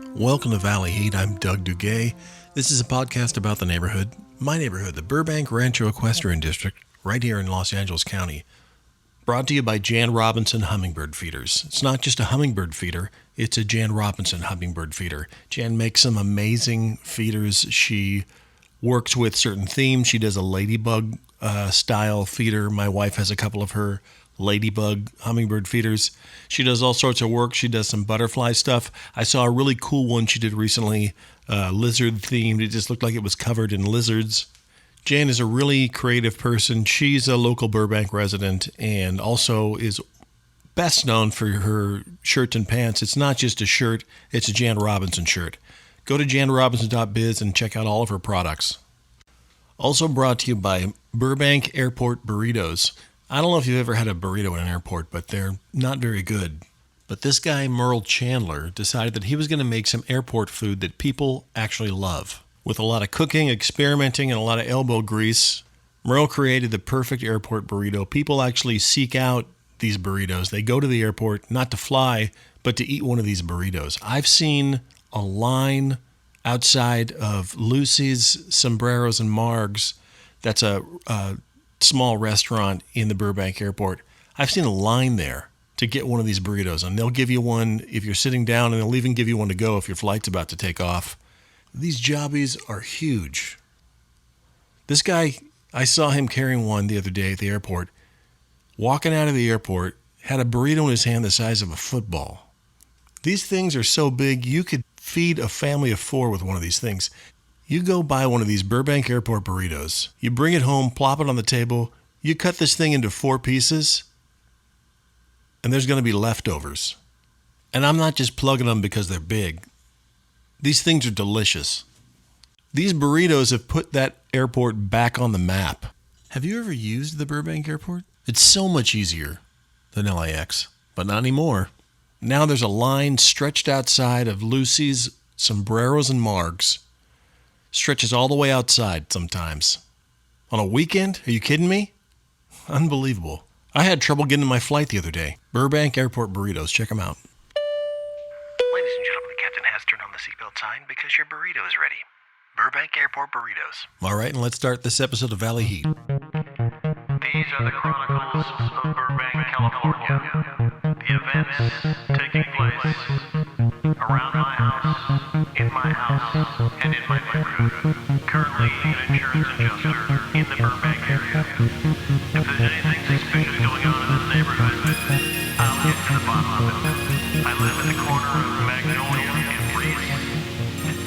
Welcome to Valley Heat. I'm Doug Duguay. This is a podcast about the neighborhood, my neighborhood, the Burbank Rancho Equestrian District, right here in Los Angeles County. Brought to you by Jan Robinson Hummingbird Feeders. It's not just a hummingbird feeder, it's a Jan Robinson hummingbird feeder. Jan makes some amazing feeders. She works with certain themes. She does a ladybug style feeder. My wife has a couple of her ladybug hummingbird feeders. She does all sorts of work. She does some butterfly stuff. I saw a really cool one she did recently, lizard themed. It just looked like it was covered in lizards. Jan is a really creative person. She's a local Burbank resident and also is best known for her shirts and pants. It's not just a shirt, it's a Jan Robinson shirt. Go to janrobinson.biz and check out all of her products. Also brought to you by Burbank Airport Burritos. I don't know if you've ever had a burrito in an airport, but they're not very good. But this guy, Merle Chandler, decided that he was going to make some airport food that people actually love. With a lot of cooking, experimenting, and a lot of elbow grease, Merle created the perfect airport burrito. People actually seek out these burritos. They go to the airport, not to fly, but to eat one of these burritos. I've seen a line outside of Lucy's Sombreros and Margs. That's a small restaurant in the Burbank airport. I've seen a line there to get one of these burritos, and they'll give you one if you're sitting down, and they'll even give you one to go if your flight's about to take off. These jobbies are huge. This guy, I saw him carrying one the other day at the airport, walking out of the airport, had a burrito in his hand the size of a football. These things are so big, you could feed a family of 4 with one of these things. You go buy one of these Burbank Airport burritos. You bring it home, plop it on the table. You cut this thing into 4 pieces, and there's going to be leftovers. And I'm not just plugging them because they're big. These things are delicious. These burritos have put that airport back on the map. Have you ever used the Burbank Airport? It's so much easier than LAX, but not anymore. Now there's a line stretched outside of Lucy's Sombreros and Margs. Stretches all the way outside sometimes. On a weekend? Are you kidding me? Unbelievable. I had trouble getting to my flight the other day. Burbank Airport Burritos. Check them out. Ladies and gentlemen, the captain has turned on the seatbelt sign because your burrito is ready. Burbank Airport Burritos. All right, and let's start this episode of Valley Heat. These are the chronicles of Burbank, California. The events taking place around my house, in my house, and in my neighborhood. Currently an insurance adjuster in the Burbank area. If there's anything suspicious going on in this neighborhood, I'll get to the bottom of it. I live at the corner of Magnolia and Frisbee.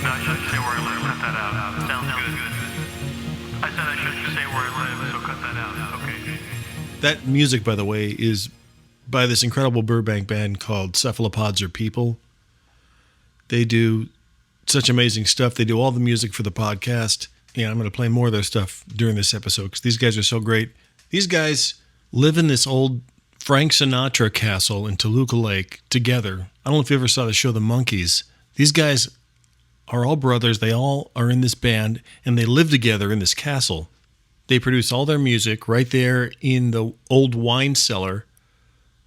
No, I shouldn't say where I live. Cut that out. Sounds good. I said I shouldn't say where I live, so cut that out. Okay. That music, by the way, is by this incredible Burbank band called Cephalopods or People. They do such amazing stuff. They do all the music for the podcast. Yeah, I'm going to play more of their stuff during this episode because these guys are so great. These guys live in this old Frank Sinatra castle in Toluca Lake together. I don't know if you ever saw the show The Monkees. These guys are all brothers. They all are in this band, and they live together in this castle. They produce all their music right there in the old wine cellar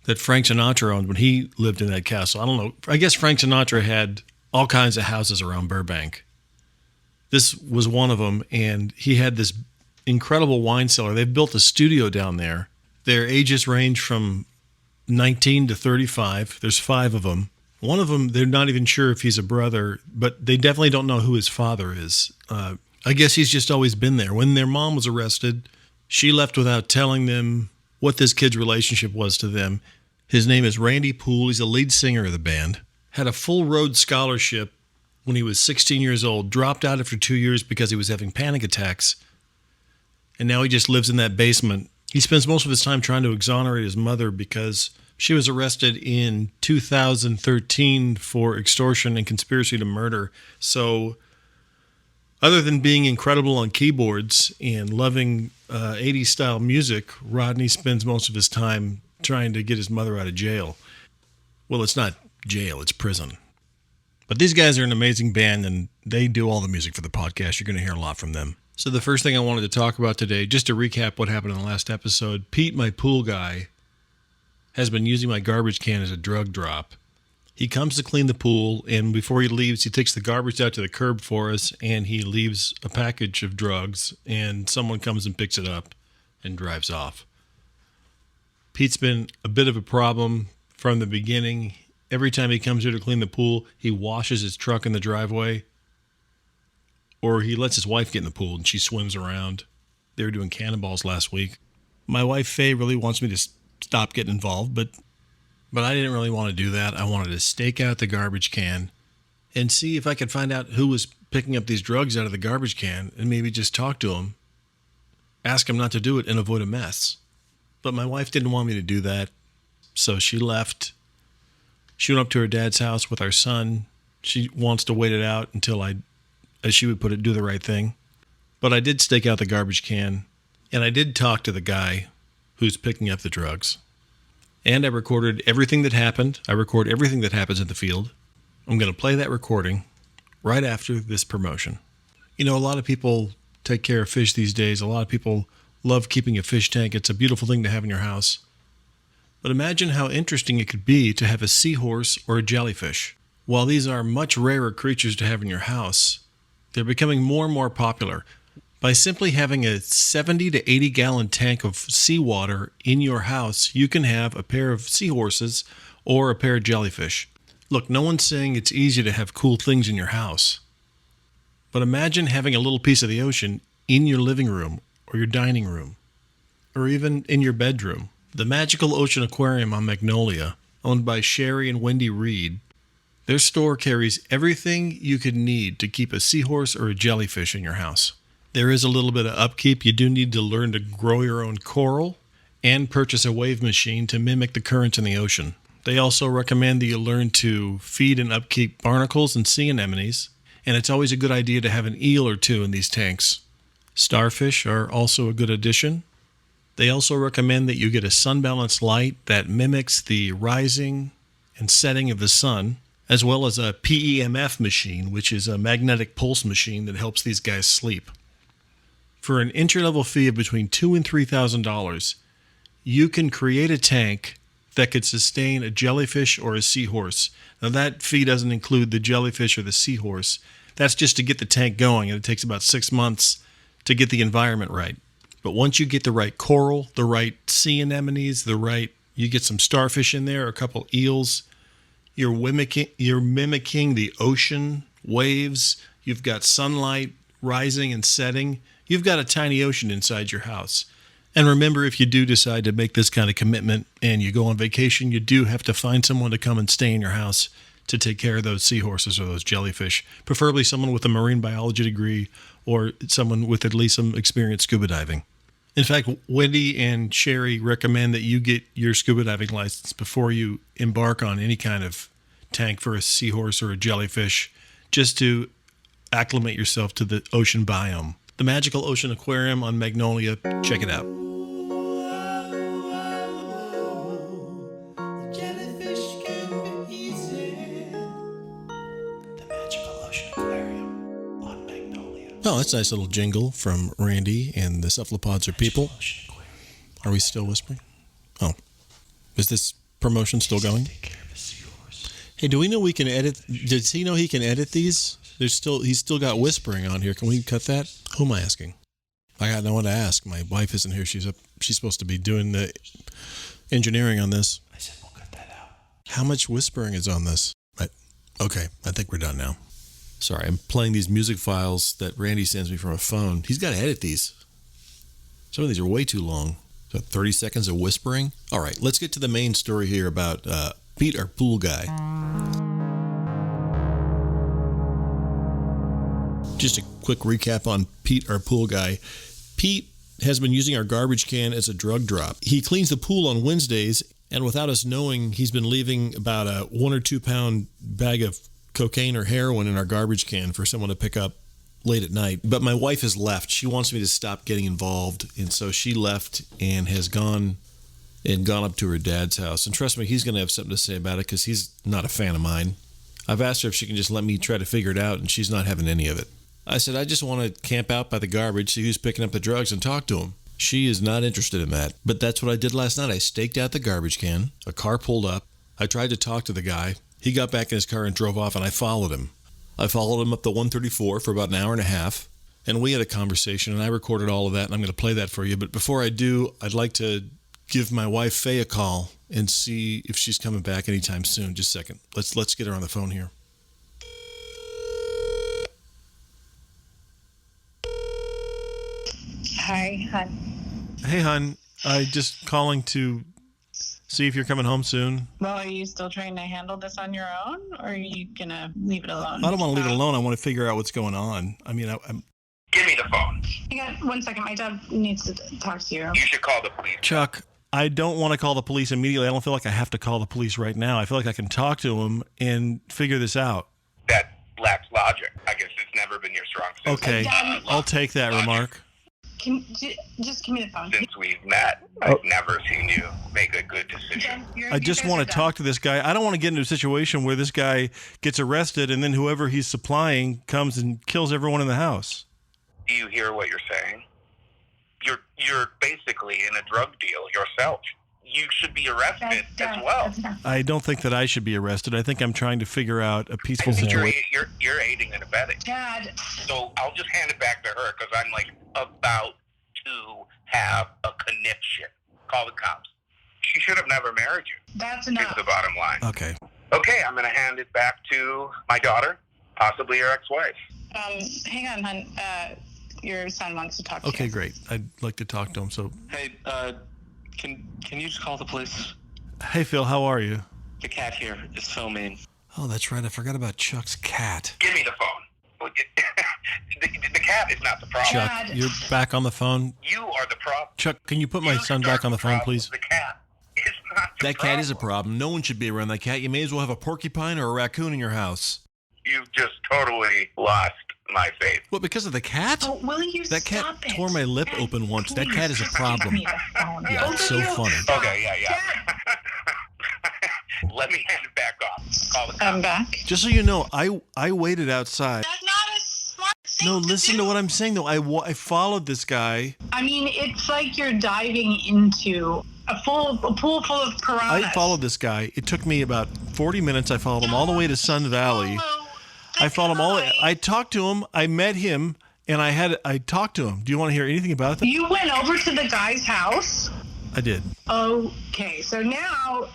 that Frank Sinatra owned when he lived in that castle. I don't know. I guess Frank Sinatra had all kinds of houses around Burbank. This was one of them, and he had this incredible wine cellar. They've built a studio down there. Their ages range from 19 to 35. There's 5 of them. One of them, they're not even sure if he's a brother, but they definitely don't know who his father is. I guess he's just always been there. When their mom was arrested, she left without telling them what this kid's relationship was to them. His name is Randy Poole. He's the lead singer of the band. Had a full Rhodes Scholarship when he was 16 years old. Dropped out after 2 years because he was having panic attacks. And now he just lives in that basement. He spends most of his time trying to exonerate his mother because she was arrested in 2013 for extortion and conspiracy to murder. So other than being incredible on keyboards and loving 80s style music, Rodney spends most of his time trying to get his mother out of jail. Well, it's not jail, it's prison. But these guys are an amazing band, and they do all the music for the podcast. You're going to hear a lot from them. So the first thing I wanted to talk about today, just to recap what happened in the last episode, Pete, my pool guy, has been using my garbage can as a drug drop. He comes to clean the pool, and before he leaves, he takes the garbage out to the curb for us, and he leaves a package of drugs, and someone comes and picks it up and drives off. Pete's been a bit of a problem from the beginning. Every time he comes here to clean the pool, he washes his truck in the driveway, or he lets his wife get in the pool and she swims around. They were doing cannonballs last week. My wife, Faye, really wants me to stop getting involved, but I didn't really want to do that. I wanted to stake out the garbage can and see if I could find out who was picking up these drugs out of the garbage can and maybe just talk to him, ask him not to do it, and avoid a mess. But my wife didn't want me to do that, so she left. She went up to her dad's house with our son. She wants to wait it out until I, as she would put it, do the right thing. But I did stake out the garbage can, and I did talk to the guy who's picking up the drugs. And I recorded everything that happened. I record everything that happens in the field. I'm going to play that recording right after this promotion. You know, a lot of people take care of fish these days. A lot of people love keeping a fish tank. It's a beautiful thing to have in your house. But imagine how interesting it could be to have a seahorse or a jellyfish. While these are much rarer creatures to have in your house, they're becoming more and more popular. By simply having a 70 to 80 gallon tank of seawater in your house, you can have a pair of seahorses or a pair of jellyfish. Look, no one's saying it's easy to have cool things in your house. But imagine having a little piece of the ocean in your living room or your dining room, or even in your bedroom. The Magical Ocean Aquarium on Magnolia, owned by Sherry and Wendy Reed, their store carries everything you could need to keep a seahorse or a jellyfish in your house. There is a little bit of upkeep. You do need to learn to grow your own coral and purchase a wave machine to mimic the currents in the ocean. They also recommend that you learn to feed and upkeep barnacles and sea anemones, and it's always a good idea to have an eel or two in these tanks. Starfish are also a good addition. They also recommend that you get a sun-balanced light that mimics the rising and setting of the sun, as well as a PEMF machine, which is a magnetic pulse machine that helps these guys sleep. For an entry-level fee of between $2,000 and $3,000, you can create a tank that could sustain a jellyfish or a seahorse. Now, that fee doesn't include the jellyfish or the seahorse. That's just to get the tank going, and it takes about 6 months to get the environment right. But once you get the right coral, the right sea anemones, you get some starfish in there, a couple eels, you're mimicking the ocean waves, you've got sunlight rising and setting, you've got a tiny ocean inside your house. And remember, if you do decide to make this kind of commitment and you go on vacation, you do have to find someone to come and stay in your house to take care of those seahorses or those jellyfish, preferably someone with a marine biology degree or someone with at least some experience scuba diving. In fact, Wendy and Sherry recommend that you get your scuba diving license before you embark on any kind of tank for a seahorse or a jellyfish, just to acclimate yourself to the ocean biome. The Magical Ocean Aquarium on Magnolia, check it out. Oh, that's a nice little jingle from Randy and the Cephalopods are people. Are we still whispering? Oh. Is this promotion still going? Hey, do we know we can edit? Does he know he can edit these? He's still got whispering on here. Can we cut that? Who am I asking? I got no one to ask. My wife isn't here. She's supposed to be doing the engineering on this. I said we'll cut that out. How much whispering is on this? Okay, I think we're done now. Sorry, I'm playing these music files that Randy sends me from a phone. He's got to edit these. Some of these are way too long. So 30 seconds of whispering? All right, let's get to the main story here about Pete, our pool guy. Just a quick recap on Pete, our pool guy. Pete has been using our garbage can as a drug drop. He cleans the pool on Wednesdays, and without us knowing, he's been leaving about a 1 or 2 pound bag of cocaine or heroin in our garbage can for someone to pick up late at night. But my wife has left. She wants me to stop getting involved, and so she left and has gone up to her dad's house. And trust me, he's going to have something to say about it because he's not a fan of mine. I've asked her if she can just let me try to figure it out, and she's not having any of it. I said, I just want to camp out by the garbage, see who's picking up the drugs, and talk to him. She is not interested in that. But that's what I did last night. I staked out the garbage can. A car pulled up. I tried to talk to the guy. He got back in his car and drove off, and I followed him. I followed him up the 134 for about an hour and a half, and we had a conversation, and I recorded all of that, and I'm going to play that for you. But before I do, I'd like to give my wife Faye a call and see if she's coming back anytime soon. Just a second. Let's get her on the phone here. Hi, hon. Hey, hon. I just calling to see if you're coming home soon. Well, are you still trying to handle this on your own, or are you gonna leave it alone? I don't want to leave it alone. I want to figure out what's going on. I mean, I'm... Give me the phone. Hang on 1 second. My dad needs to talk to you. You should call the police. Chuck, I don't want to call the police immediately. I don't feel like I have to call the police right now. I feel like I can talk to him and figure this out. That lacks logic. I guess it's never been your strong suit. Okay, I'll take that remark. Just give me the phone. Since we've met, I've never seen you make a good decision. I just want to talk to this guy. I don't want to get into a situation where this guy gets arrested and then whoever he's supplying comes and kills everyone in the house. Do you hear what you're saying? You're basically in a drug deal yourself. You should be arrested as well. I don't think that I should be arrested. I think I'm trying to figure out a peaceful situation. You're aiding and abetting. Dad. So I'll just hand it back to her because I'm like about to have a conniption. Call the cops. She should have never married you. That's enough. Is the bottom line. Okay. Okay, I'm going to hand it back to my daughter, possibly your ex-wife. Hang on, hon. Your son wants to talk to you. Okay, great. I'd like to talk to him. So, Hey, can you just call the police? hey, Phil, how are you? The cat here is so mean. Oh, that's right. I forgot about Chuck's cat. Give me the phone. The cat is not the problem. Chuck, Dad. you're back on the phone. You are the problem. Chuck, can you put my You son start back on the phone, problem. please? The cat is not the That cat is a problem. No one should be around that cat. You may as well have a porcupine or a raccoon in your house. You've just totally lost my faith. What, because of the cat? Oh, will you That cat stop it? tore my lip open once. That cat is a problem. Give me the phone. Yeah, Both it's of so you. funny. Okay, yeah. Let me hand it back off. Call the cops. I'm back. Just so you know, I waited outside. That's not a smart thing No, to listen do. to what I'm saying, though. I followed this guy. I mean, it's like you're diving into a pool full of piranhas. I followed this guy. It took me about 40 minutes. I followed him all the way to Sun Valley. I followed him all. I talked to him. I met him, and I talked to him. Do you want to hear anything about that? You went over to the guy's house? I did. Okay, so now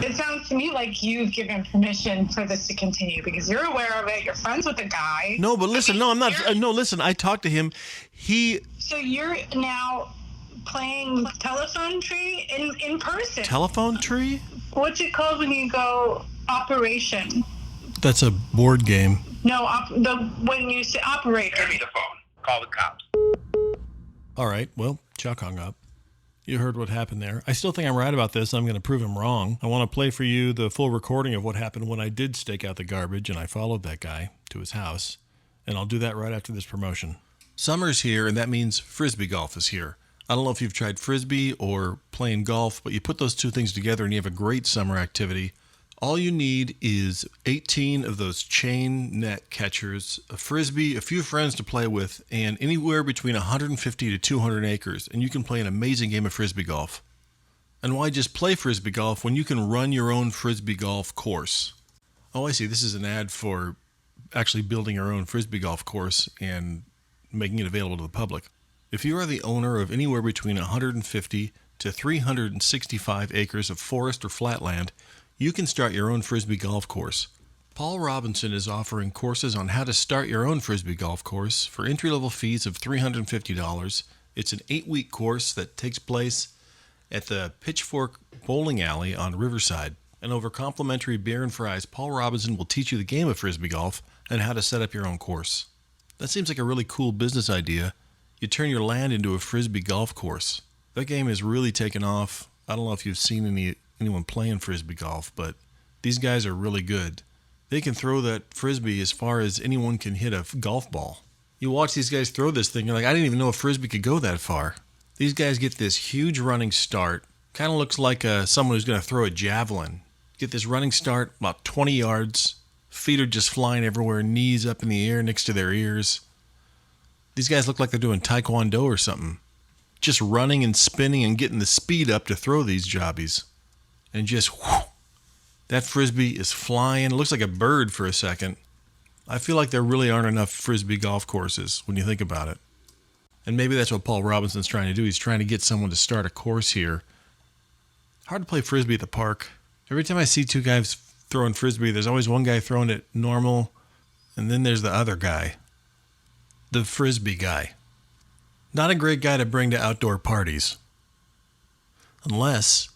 it sounds to me like you've given permission for this to continue because you're aware of it. You're friends with the guy. No, but listen. No, I'm not. No, listen. I talked to him. So you're now playing telephone tree in person. Telephone tree? What's it called when you go operation? That's a board game. No, when you say operator. Give me the phone. Call the cops. All right. Well, Chuck hung up. You heard what happened there. I still think I'm right about this. I'm going to prove him wrong. I want to play for you the full recording of what happened when I did stake out the garbage and I followed that guy to his house. And I'll do that right after this promotion. Summer's here, and that means Frisbee golf is here. I don't know if you've tried Frisbee or playing golf, but you put those two things together and you have a great summer activity. All you need is 18 of those chain net catchers, a Frisbee, a few friends to play with, and anywhere between 150 to 200 acres, and you can play an amazing game of Frisbee golf. And why just play Frisbee golf when you can run your own Frisbee golf course? Oh, I see. This is an ad for actually building your own Frisbee golf course and making it available to the public. If you are the owner of anywhere between 150 to 365 acres of forest or flatland, you can start your own Frisbee golf course. Paul Robinson is offering courses on how to start your own Frisbee golf course for entry-level fees of $350. It's an 8-week course that takes place at the Pitchfork Bowling Alley on Riverside. And over complimentary beer and fries, Paul Robinson will teach you the game of Frisbee golf and how to set up your own course. That seems like a really cool business idea. You turn your land into a Frisbee golf course. That game has really taken off. I don't know if you've seen anyone playing Frisbee golf, but these guys are really good. They can throw that Frisbee as far as anyone can hit a golf ball. You watch these guys throw this thing, you're like, I didn't even know a Frisbee could go that far. These guys get this huge running start. Kind of looks like someone who's going to throw a javelin. Get this running start, about 20 yards. Feet are just flying everywhere, knees up in the air next to their ears. These guys look like they're doing taekwondo or something. Just running and spinning and getting the speed up to throw these jobbies. And just whoosh, That Frisbee is flying. It looks like a bird for a second. I feel like there really aren't enough Frisbee golf courses when you think about it. And maybe that's what Paul Robinson's trying to do. He's trying to get someone to start a course here. Hard to play Frisbee at the park. Every time I see two guys throwing Frisbee, there's always one guy throwing it normal, and then there's the other guy. The Frisbee guy. Not a great guy to bring to outdoor parties. Unless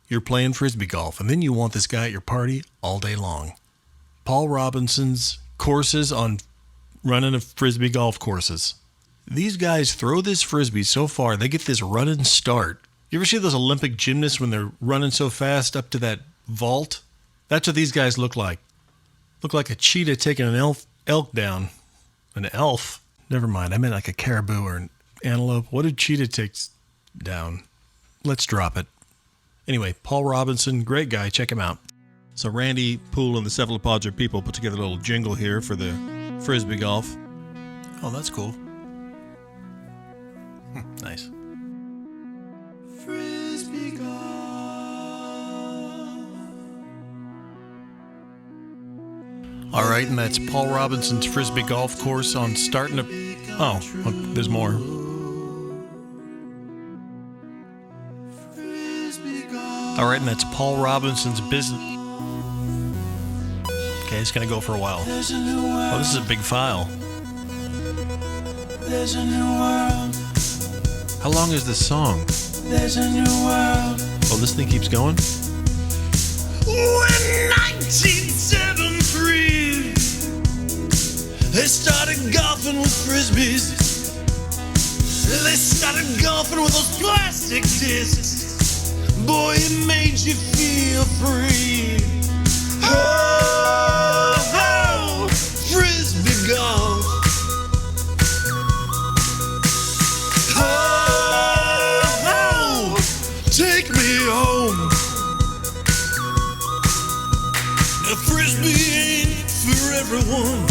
you're playing Frisbee golf, and then you want this guy at your party all day long. Paul Robinson's courses on running of Frisbee golf courses. These guys throw this Frisbee so far, they get this running start. You ever see those Olympic gymnasts when they're running so fast up to that vault? That's what these guys look like. Look like a cheetah taking an elk down. An elf? Never mind, I meant like a caribou or an antelope. What did cheetah take down? Let's drop it. Anyway, Paul Robinson, great guy. Check him out. So Randy Poole and the Cephalopods are people put together a little jingle here for the Frisbee golf. Oh, that's cool. Nice. Frisbee golf. All right, and that's Paul Robinson's Frisbee golf course on starting to... Oh, there's more. All right, and that's Paul Robinson's business. Okay, it's going to go for a while. Oh, this is a big file. There's a new world. How long is this song? There's a new world. Oh, this thing keeps going? When 1973, they started golfing with Frisbees. They started golfing with those plastic discs. Boy, it made you feel free. Oh, oh, Frisbee golf. Oh, oh, take me home. Now, Frisbee ain't for everyone.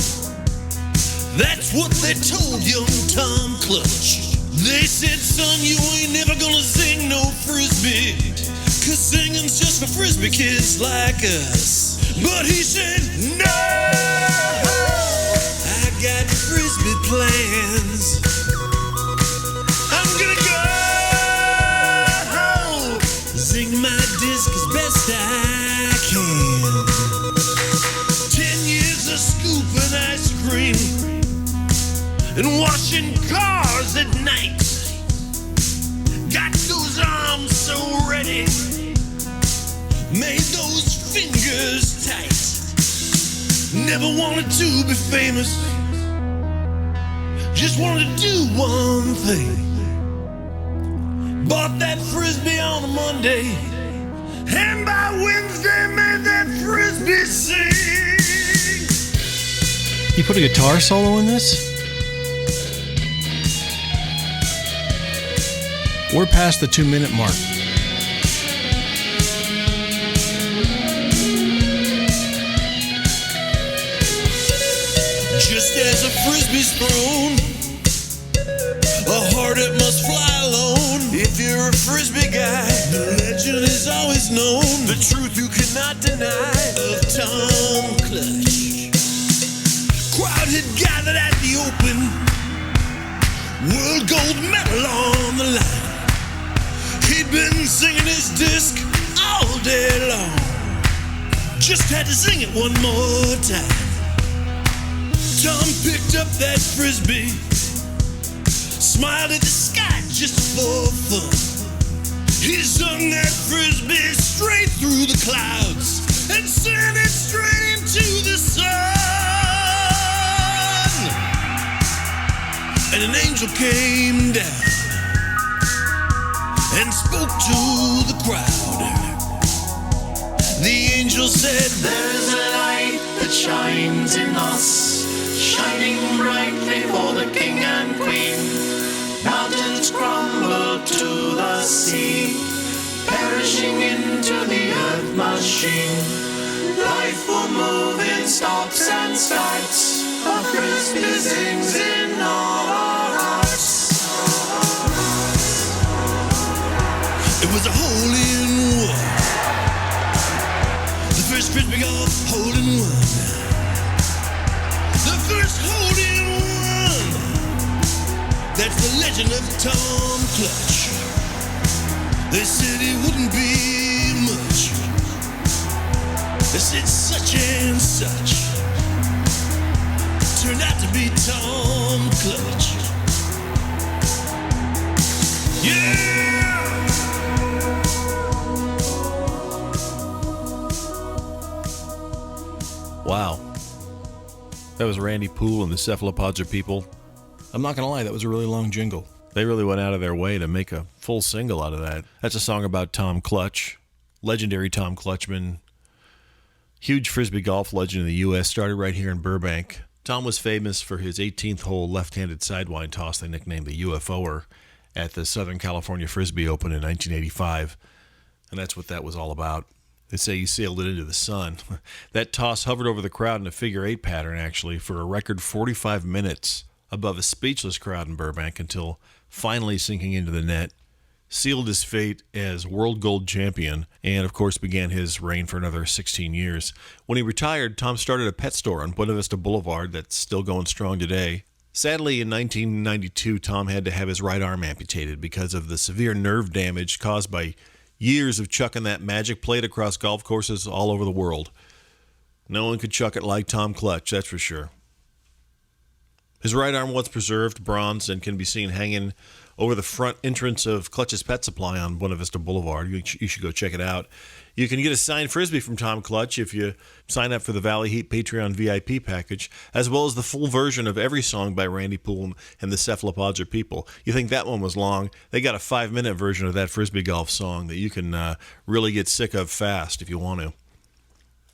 That's what they told young Tom Clutch. They said, son, you ain't never gonna sing no Frisbee, 'cause singing's just for Frisbee kids like us. But he said, no, I got Frisbee plans. I'm gonna go sing my disc as best I can. 10 years of scooping ice cream and washing cars at night. Got those arms so ready, made those fingers tight. Never wanted to be famous, just wanted to do one thing. Bought that Frisbee on a Monday, and by Wednesday made that Frisbee sing. You put a guitar solo in this? We're past the 2-minute mark. Just as a Frisbee's thrown, a heart it must fly alone. If you're a Frisbee guy, the legend is always known. The truth you cannot deny of Tom Clutch. Crowd had gathered at the Open, world gold medal on the line. He'd been singing his disc all day long. Just had to sing it one more time. Tom picked up that Frisbee, smiled at the sky just for fun. He sung that Frisbee straight through the clouds and sent it straight into the sun. And an angel came down and spoke to the crowd. The angel said, there's a light that shines in us, shining brightly for the king and queen. Mountains crumble to the sea, perishing into the earth machine. Life will move in stops and starts, a Frisbee sings in all our hearts. It was a hole in one. The first hole-in-one. The first hole-in-one. That's the legend of Tom Clutch. They said it wouldn't be much. They said such and such. Turned out to be Tom Clutch. Yeah! Wow. That was Randy Poole and the Cephalopods are people. I'm not gonna lie, that was a really long jingle. They really went out of their way to make a full single out of that. That's a song about Tom Clutch, legendary Tom Clutchman, huge Frisbee golf legend in the U.S., started right here in Burbank. Tom was famous for his 18th hole left-handed sidewind toss they nicknamed the UFOer at the Southern California Frisbee Open in 1985, and that's what that was all about. They say he sailed it into the sun. That toss hovered over the crowd in a figure-8 pattern, actually, for a record 45 minutes above a speechless crowd in Burbank until finally sinking into the net, sealed his fate as world gold champion, and of course began his reign for another 16 years. When he retired, Tom started a pet store on Buena Vista Boulevard that's still going strong today. Sadly, in 1992, Tom had to have his right arm amputated because of the severe nerve damage caused by years of chucking that magic plate across golf courses all over the world. No one could chuck it like Tom Clutch, that's for sure. His right arm was preserved, bronze, and can be seen hanging over the front entrance of Clutch's Pet Supply on Buena Vista Boulevard. You should go check it out. You can get a signed Frisbee from Tom Clutch if you sign up for the Valley Heat Patreon VIP package, as well as the full version of every song by Randy Poole and the Cephalopods are people. You think that one was long? They got a 5-minute version of that Frisbee golf song that you can really get sick of fast if you want to.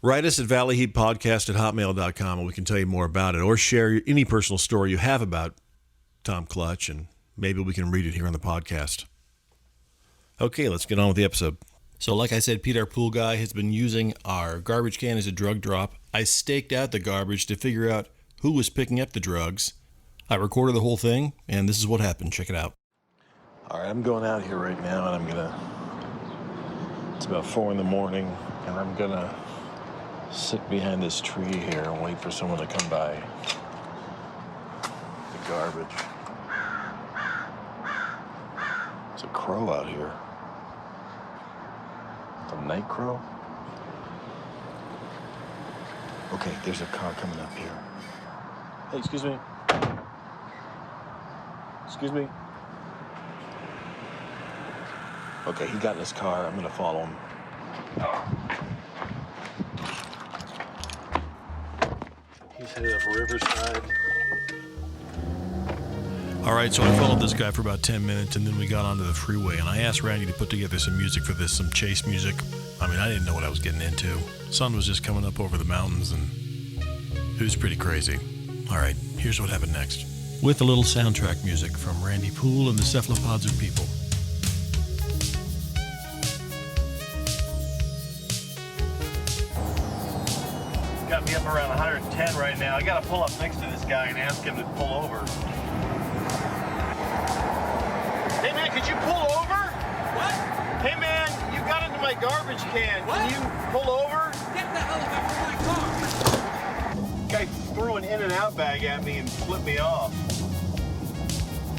Write us at valleyheatpodcast@hotmail.com and we can tell you more about it, or share any personal story you have about Tom Clutch, and maybe we can read it here on the podcast. Okay, let's get on with the episode. So like I said, Pete, our pool guy, has been using our garbage can as a drug drop. I staked out the garbage to figure out who was picking up the drugs. I recorded the whole thing, and this is what happened. Check it out. All right, I'm going out here right now, and it's about 4 in the morning, and I'm going to sit behind this tree here and wait for someone to come by. The garbage. There's a crow out here. A night crow? Okay, there's a car coming up here. Hey, excuse me. Excuse me. Okay, he got in his car. I'm gonna follow him. He's headed up Riverside. All right, so I followed this guy for about 10 minutes, and then we got onto the freeway, and I asked Randy to put together some music for this, some chase music. I mean, I didn't know what I was getting into. Sun was just coming up over the mountains, and it was pretty crazy. All right, here's what happened next. With a little soundtrack music from Randy Poole and the Cephalopods are people. Got me up around 110 right now. I got to pull up next to this guy and ask him to pull over. Hey man, could you pull over? What? Hey man, you got into my garbage can. What? Can you pull over? Get the hell away from my car! Guy threw an in and out bag at me and flipped me off.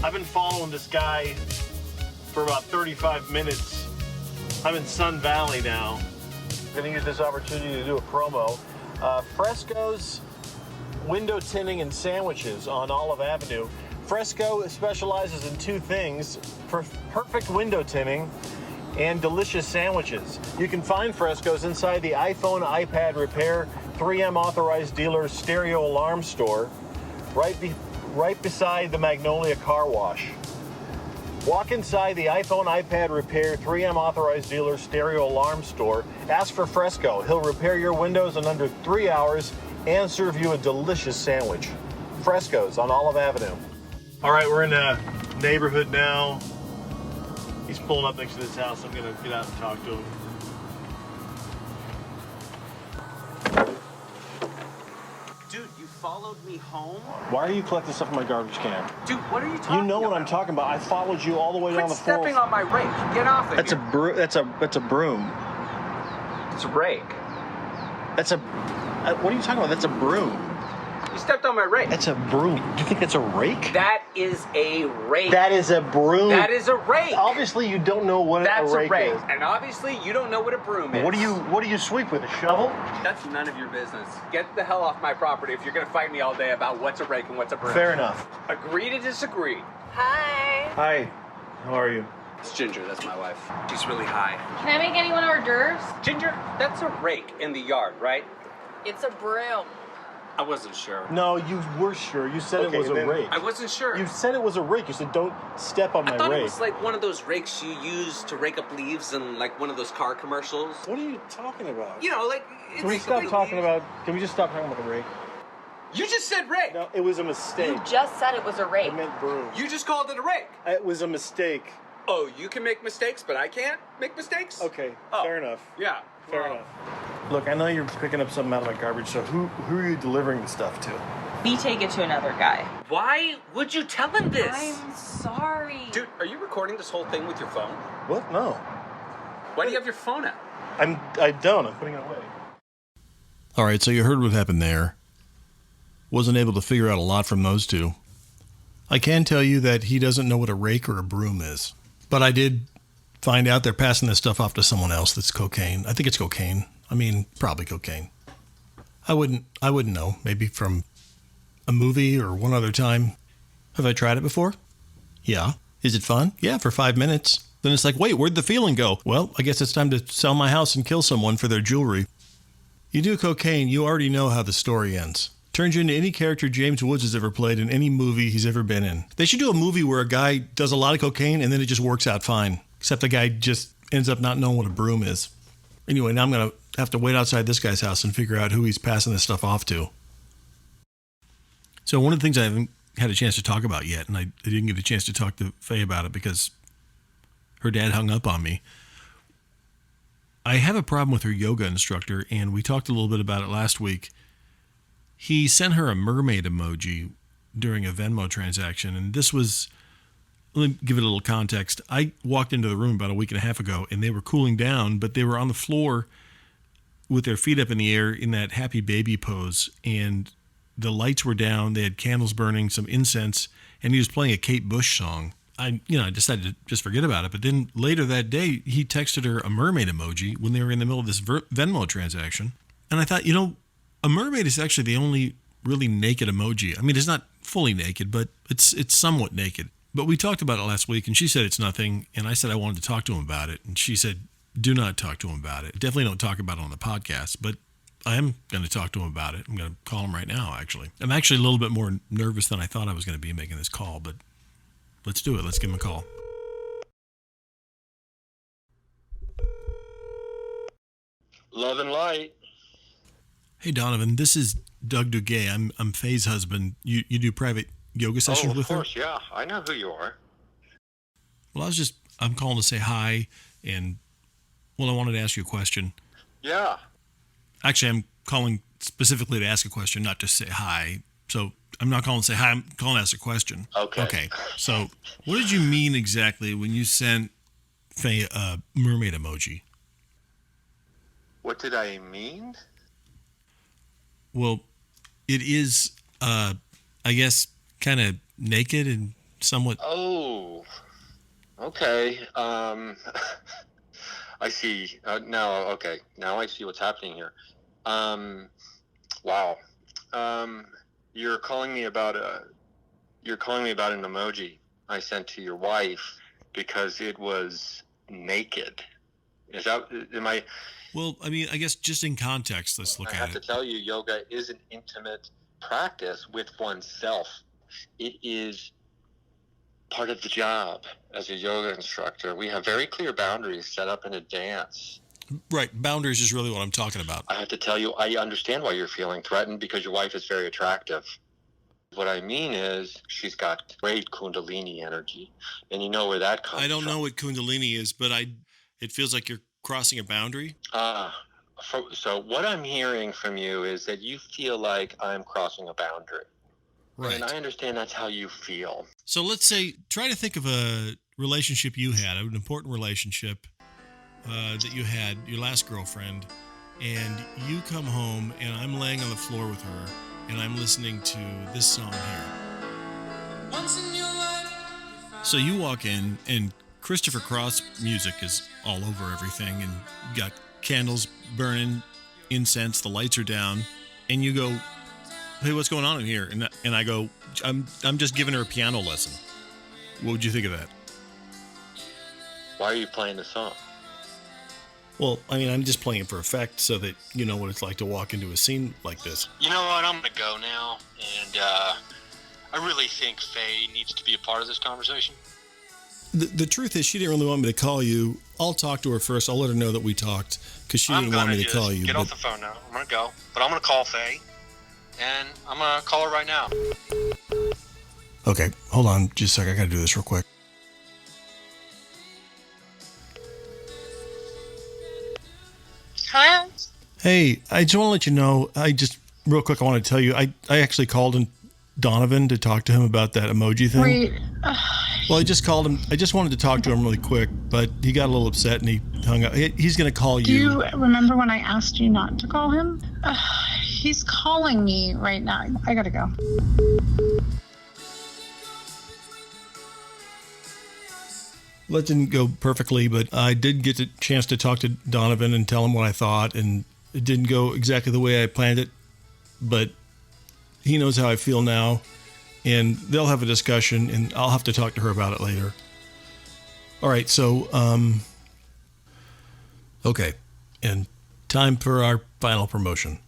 I've been following this guy for about 35 minutes. I'm in Sun Valley now. I'm gonna use this opportunity to do a promo. Fresco's window tinting and sandwiches on Olive Avenue. Fresco specializes in 2 things: perfect window tinting and delicious sandwiches. You can find Fresco's inside the iPhone, iPad repair, 3M authorized dealer stereo alarm store, right beside the Magnolia Car Wash. Walk inside the iPhone, iPad repair, 3M authorized dealer stereo alarm store. Ask for Fresco. He'll repair your windows in under 3 hours and serve you a delicious sandwich. Fresco's on Olive Avenue. All right, we're in a neighborhood now. He's pulling up next to this house. I'm gonna get out and talk to him. Dude, you followed me home? Why are you collecting stuff in my garbage can? Dude, what are you talking about? You know what I'm talking about. I followed you all the way down the Quit stepping on my rake. Get off of That's here. a broom. It's a rake. That's a What are you talking about? That's a broom. You stepped on my rake. That's a broom. Do you think that's a rake? That is a rake. That is a broom. That is a rake. Obviously, you don't know what That's a rake is. And obviously, you don't know what a broom is. What do you sweep with? A shovel? That's none of your business. Get the hell off my property if you're going to fight me all day about what's a rake and what's a broom. Fair enough. Agree to disagree. Hi. Hi. How are you? It's Ginger, that's my wife. She's really high. Can I make anyone hors d'oeuvres? Ginger, that's a rake in the yard, right? It's a broom. I wasn't sure. No, you were sure. You said it was a rake. I wasn't sure. You said it was a rake. You said, don't step on my I thought rake. it was like one of those rakes you use to rake up leaves in like one of those car commercials. What are you talking about? You know, like... Can we stop talking about... Can we just stop talking about the rake? You just said rake. No, it was a mistake. You just said it was a rake. I meant broom. You just called it a rake. It was a mistake. Oh, you can make mistakes, but I can't make mistakes? Okay, Oh. fair enough. Yeah. Fair well, enough. Look, I know you're picking up something out of my garbage, so who are you delivering the stuff to? We take it to another guy. Why would you tell him this? I'm sorry. Dude, are you recording this whole thing with your phone? What? No. Why do you have your phone out? I don't. I'm putting it away. All right, so you heard what happened there. Wasn't able to figure out a lot from those two. I can tell you that he doesn't know what a rake or a broom is. But I did find out they're passing this stuff off to someone else that's cocaine. I think it's cocaine. I mean, probably cocaine. I wouldn't know. Maybe from a movie or one other time. Have I tried it before? Yeah. Is it fun? Yeah, for 5 minutes. Then it's like, wait, where'd the feeling go? Well, I guess it's time to sell my house and kill someone for their jewelry. You do cocaine, you already know how the story ends. Turns you into any character James Woods has ever played in any movie he's ever been in. They should do a movie where a guy does a lot of cocaine and then it just works out fine. Except the guy just ends up not knowing what a broom is. Anyway, now I'm going to have to wait outside this guy's house and figure out who he's passing this stuff off to. So one of the things I haven't had a chance to talk about yet, and I didn't get a chance to talk to Faye about it because her dad hung up on me. I have a problem with her yoga instructor, and we talked a little bit about it last week. He sent her a mermaid emoji during a Venmo transaction, and this was, let me give it a little context. I walked into the room about a week and a half ago, and they were cooling down, but they were on the floor with their feet up in the air in that happy baby pose, and the lights were down, they had candles burning, some incense, and he was playing a Kate Bush song. I decided to just forget about it, but then later that day, he texted her a mermaid emoji when they were in the middle of this Venmo transaction, and I thought, a mermaid is actually the only really naked emoji. I mean, it's not fully naked, but it's somewhat naked. But we talked about it last week, and she said it's nothing, and I said I wanted to talk to him about it, and she said, do not talk to him about it. Definitely don't talk about it on the podcast, but I am going to talk to him about it. I'm going to call him right now, actually. I'm actually a little bit more nervous than I thought I was going to be making this call, but let's do it. Let's give him a call. Love and light. Hey, Donovan, this is Doug Duguay. I'm Faye's husband. You do private yoga sessions with her? Of course, yeah. I know who you are. Well, I'm calling to say hi, and, I wanted to ask you a question. Yeah. Actually, I'm calling specifically to ask a question, not just say hi. So I'm not calling to say hi, I'm calling to ask a question. Okay. So what did you mean exactly when you sent Faye a mermaid emoji? What did I mean? Well, it is, I guess, kind of naked and somewhat... Oh, okay. I see. Now I see what's happening here. Wow. You're calling me about an emoji I sent to your wife because it was naked. Am I... Well, I mean, I guess just in context, let's look at it. I have to tell you, yoga is an intimate practice with oneself. It is part of the job as a yoga instructor. We have very clear boundaries set up in advance. Right. Boundaries is really what I'm talking about. I have to tell you, I understand why you're feeling threatened because your wife is very attractive. What I mean is she's got great Kundalini energy, and you know where that comes from. I don't know what Kundalini is, but it feels like you're crossing a boundary. So what I'm hearing from you is that you feel like I'm crossing a boundary. Right. And I understand that's how you feel. So let's say, try to think of a relationship you had, an important relationship that you had, your last girlfriend, and you come home, and I'm laying on the floor with her, and I'm listening to this song here. So you walk in, and Christopher Cross music is all over everything, and you got candles burning, incense, the lights are down, and you go, "Hey, what's going on in here?" And I go, I'm just giving her a piano lesson. What would you think of that? Why are you playing the song? Well, I mean, I'm just playing it for effect so that you know what it's like to walk into a scene like this. You know what? I'm going to go now, and I really think Faye needs to be a part of this conversation. The truth is, she didn't really want me to call you. I'll talk to her first. I'll let her know that we talked because she didn't want me to call you. Get off the phone now. I'm going to go, but I'm going to call Faye, and I'm going to call her right now. Okay, hold on just a sec. I got to do this real quick. Hello? Hey, I just want to let you know, real quick, I want to tell you, I actually called Donovan to talk to him about that emoji thing. Wait. Well, I just called him. I just wanted to talk to him really quick, but he got a little upset and he hung up. He's going to call you. Do you remember when I asked you not to call him? He's calling me right now. I gotta go. Well, that didn't go perfectly, but I did get the chance to talk to Donovan and tell him what I thought, and it didn't go exactly the way I planned it, but he knows how I feel now, and they'll have a discussion, and I'll have to talk to her about it later. All right, so, okay, and time for our final promotion.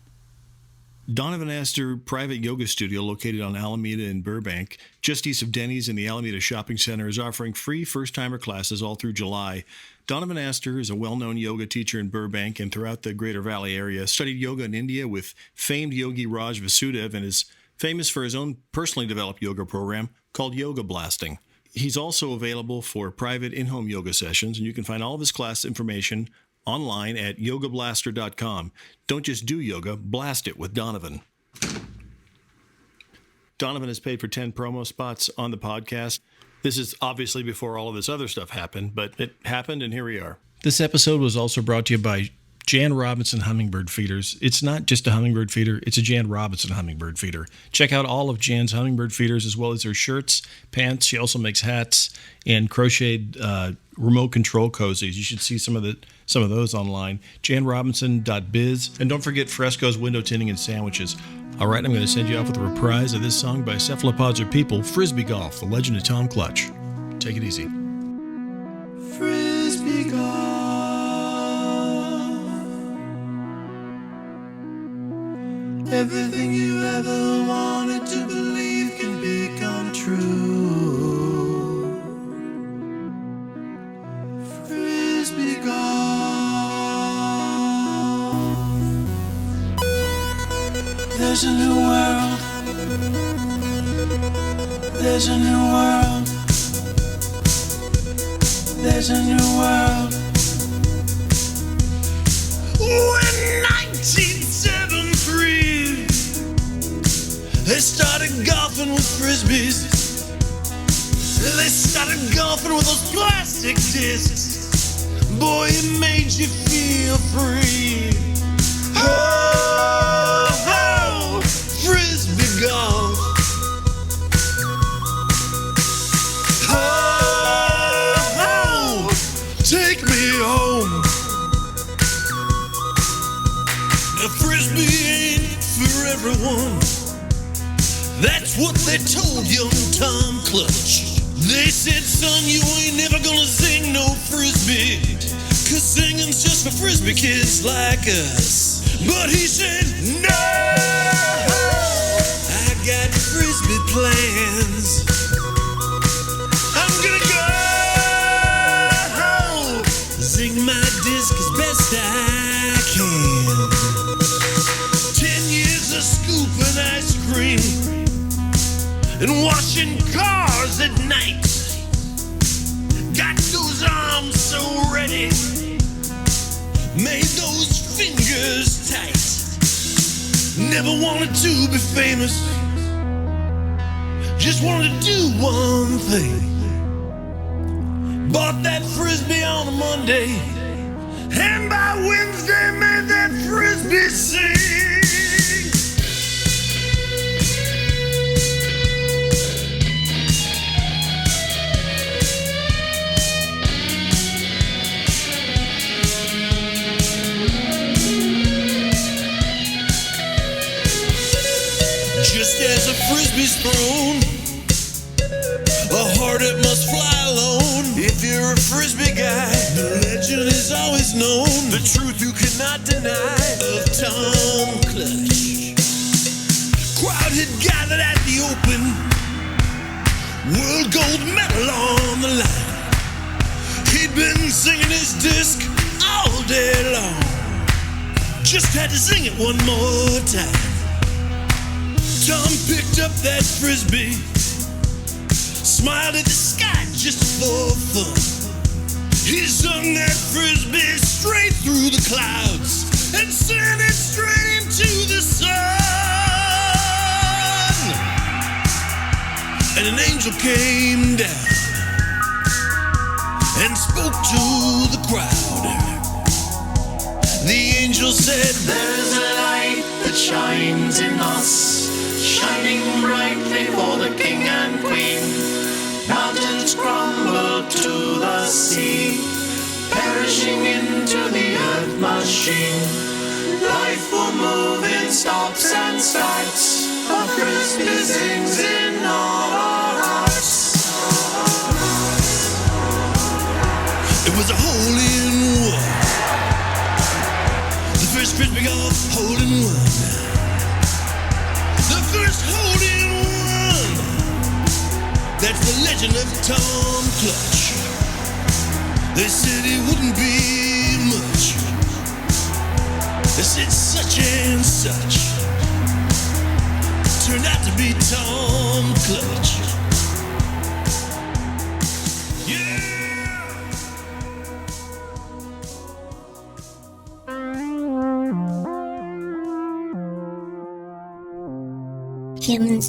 Donovan Astor Private Yoga Studio, located on Alameda in Burbank, just east of Denny's in the Alameda Shopping Center, is offering free first-timer classes all through July. Donovan Astor is a well-known yoga teacher in Burbank and throughout the Greater Valley area, studied yoga in India with famed yogi Raj Vasudev, and is famous for his own personally developed yoga program called Yoga Blasting. He's also available for private in-home yoga sessions, and you can find all of his class information online at yogablaster.com. Don't just do yoga, blast it with Donovan. Donovan has paid for 10 promo spots on the podcast. This is obviously before all of this other stuff happened, but it happened, and here we are. This episode was also brought to you by Jan Robinson Hummingbird Feeders. It's not just a hummingbird feeder, it's a Jan Robinson Hummingbird Feeder. Check out all of Jan's hummingbird feeders, as well as her shirts, pants. She also makes hats and crocheted remote control cozies. You should see some of those online. janrobinson.biz. And don't forget Fresco's window tinting and sandwiches. All right, I'm going to send you off with a reprise of this song by Cephalopods or People, Frisbee Golf, The Legend of Tom Clutch. Take it easy. Frisbee Golf. Everything you ever wanted to believe can become true. Frisbee golf. There's a new world. There's a new world. There's a new world. When 1973 they started golfing with Frisbees. They started golfing with those plastic discs. Boy, it made you feel free. Oh, oh, Frisbee golf. Oh, oh, take me home. Now, Frisbee ain't for everyone. That's what they told young Tom Clutch. They said, son, you ain't never gonna sing no Frisbee, 'cause singing's just for Frisbee kids like us. But he said, no, I got Frisbee plans. I'm gonna go sing my disc as best I can. 10 years of scooping ice cream and washing cars at night. Got those arms so ready, made those fingers tight. Never wanted to be famous, just wanted to do one thing. Bought that Frisbee on a Monday, And by Wednesday, made that Frisbee sing. Just as a Frisbee's thrown, a heart it must fly alone. If you're a Frisbee guy, the legend is always known. The truth you cannot deny of Tom Clutch. Crowd had gathered at the open, world gold medal on the line. He'd been singing his disc all day long. Just had to sing it one more time. Tom picked up that Frisbee, smiled at the sky just for fun. He sung that Frisbee straight through the clouds and sent it straight into the sun. And an angel came down and spoke to the crowd. The angel said, "There's a light that shines in us, shining brightly for the king and queen. Mountains crumble to the sea, perishing into the earth machine. Life will move in stops and starts, a Frisbee sings in all our hearts." It was a hole-in-one, the first Frisbee golf hole-in-one. The first hole-in-one. That's the legend of Tom Clutch. They said it wouldn't be much. They said such and such. Turned out to be Tom Clutch. Humans